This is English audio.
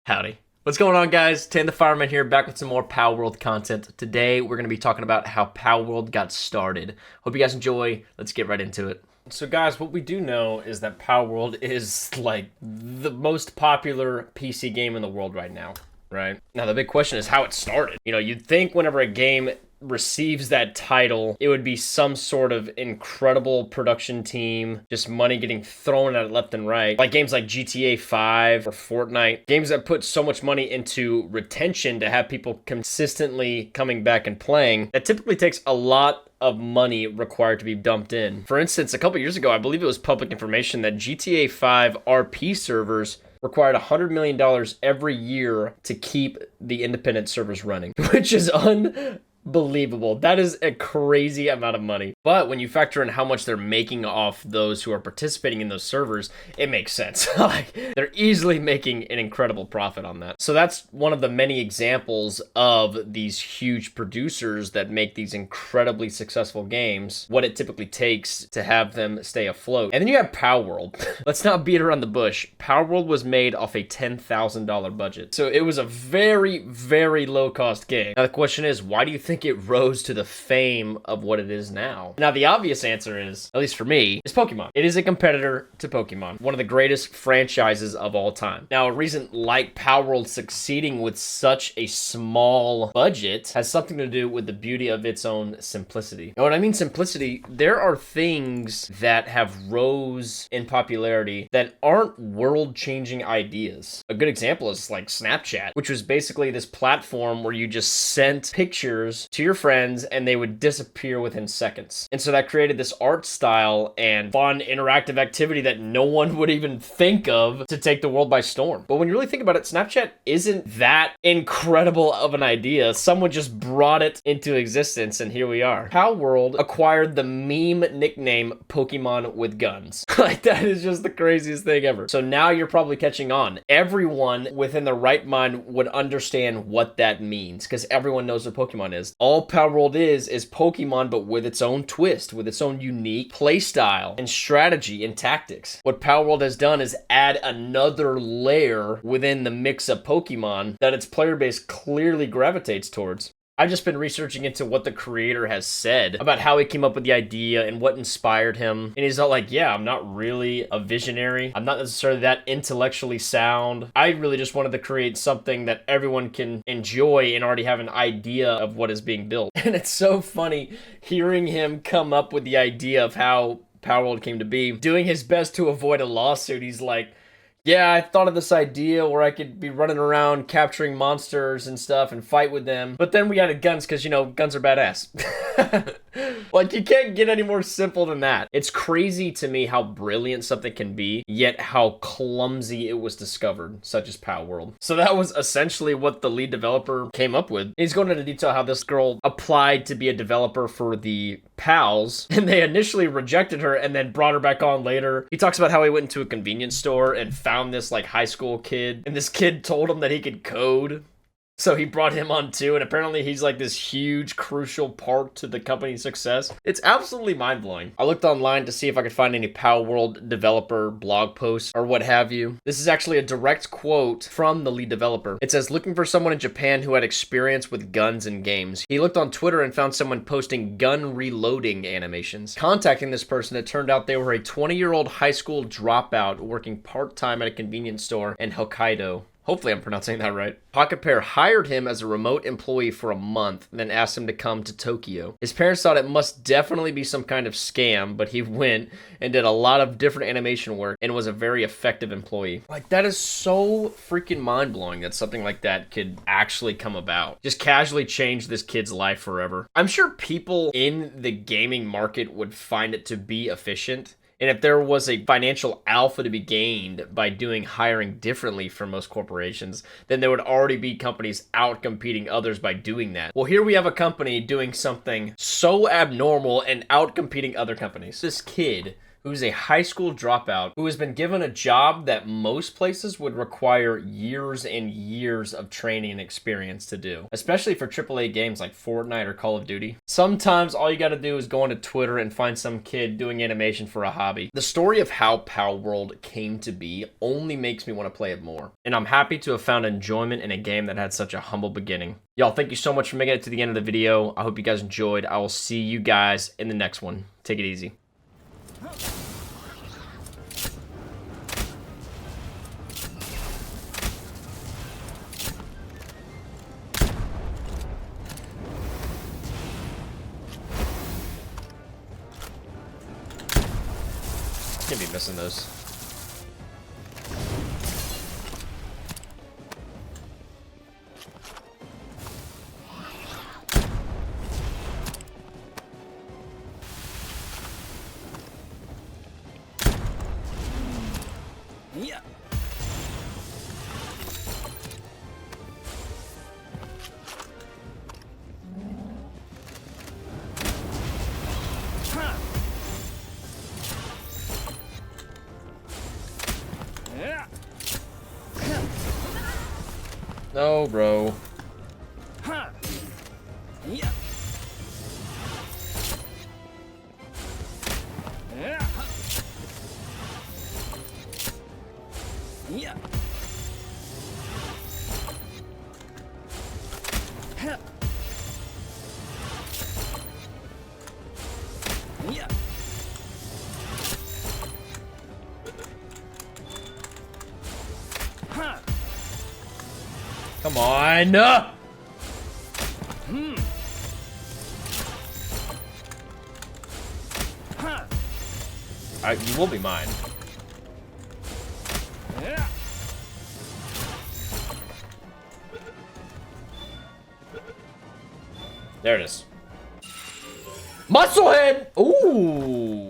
Howdy. What's going on, guys? Tan the Fireman here, back with some more Palworld content. Today, we're going to be talking about how Palworld got started. Hope you guys enjoy. Let's get right into it. So, guys, what we do know is that Palworld is, like, the most popular PC game in the world right now, right? Now, the big question is how it started. You know, you'd think whenever a game receives that title, it would be some sort of incredible production team, just money getting thrown at it left and right. Like games like GTA 5 or Fortnite, games that put so much money into retention to have people consistently coming back and playing. That typically takes a lot of money required to be dumped in. For instance, a couple years ago, I believe it was public information that GTA 5 RP servers required $100 million every year to keep the independent servers running, which is unbelievable. That is a crazy amount of money. But when you factor in how much they're making off those who are participating in those servers, it makes sense. Like, they're easily making an incredible profit on that. So that's one of the many examples of these huge producers that make these incredibly successful games, what it typically takes to have them stay afloat. And then you have Palworld. Let's not beat around the bush. Palworld was made off a $10,000 budget. So it was a very, very low-cost game. Now the question is, why do you think it rose to the fame of what it is now? Now, the obvious answer is, at least for me, is Pokemon. It is a competitor to Pokemon, one of the greatest franchises of all time. Now, a reason like Palworld succeeding with such a small budget has something to do with the beauty of its own simplicity. Now, when I mean simplicity, there are things that have rose in popularity that aren't world-changing ideas. A good example is like Snapchat, which was basically this platform where you just sent pictures to your friends and they would disappear within seconds. And so that created this art style and fun interactive activity that no one would even think of to take the world by storm. But when you really think about it, Snapchat isn't that incredible of an idea. Someone just brought it into existence and here we are. Palworld acquired the meme nickname Pokemon with guns. Like, that is just the craziest thing ever. So now you're probably catching on. Everyone within their right mind would understand what that means because everyone knows what Pokemon is. All Palworld is Pokemon, but with its own twist, with its own unique play style and strategy and tactics. What Palworld has done is add another layer within the mix of Pokemon that its player base clearly gravitates towards. I've just been researching into what the creator has said about how he came up with the idea and what inspired him. And he's all like, yeah, I'm not really a visionary. I'm not necessarily that intellectually sound. I really just wanted to create something that everyone can enjoy and already have an idea of what is being built. And it's so funny hearing him come up with the idea of how Palworld came to be. Doing his best to avoid a lawsuit, he's like, yeah, I thought of this idea where I could be running around capturing monsters and stuff and fight with them. But then we added guns because, you know, guns are badass. Like, you can't get any more simple than that. It's crazy to me how brilliant something can be, yet how clumsy it was discovered, such as Palworld. So that was essentially what the lead developer came up with. He's going into detail how this girl applied to be a developer for the Pals, and they initially rejected her and then brought her back on later. He talks about how he went into a convenience store and found this like high school kid, and this kid told him that he could code. So he brought him on too, and apparently he's like this huge, crucial part to the company's success. It's absolutely mind-blowing. I looked online to see if I could find any Palworld developer blog posts or what have you. This is actually a direct quote from the lead developer. It says, looking for someone in Japan who had experience with guns and games. He looked on Twitter and found someone posting gun reloading animations. Contacting this person, it turned out they were a 20-year-old high school dropout working part-time at a convenience store in Hokkaido. Hopefully I'm pronouncing that right. Pocket Pair hired him as a remote employee for a month, then asked him to come to Tokyo. His parents thought it must definitely be some kind of scam, but he went and did a lot of different animation work and was a very effective employee. Like, that is so freaking mind-blowing that something like that could actually come about. Just casually change this kid's life forever. I'm sure people in the gaming market would find it to be efficient. And if there was a financial alpha to be gained by doing hiring differently from most corporations, then there would already be companies out-competing others by doing that. Well, here we have a company doing something so abnormal and out-competing other companies. This kid who's a high school dropout who has been given a job that most places would require years and years of training and experience to do, especially for AAA games like Fortnite or Call of Duty. Sometimes all you gotta do is go onto Twitter and find some kid doing animation for a hobby. The story of how Palworld came to be only makes me want to play it more, and I'm happy to have found enjoyment in a game that had such a humble beginning. Y'all, thank you so much for making it to the end of the video. I hope you guys enjoyed. I will see you guys in the next one. Take it easy. Gonna be missing those. Yeah. No, bro. Yeah. Yeah. Yeah. Come on. You will be mine. There it is. Musclehead! Ooh!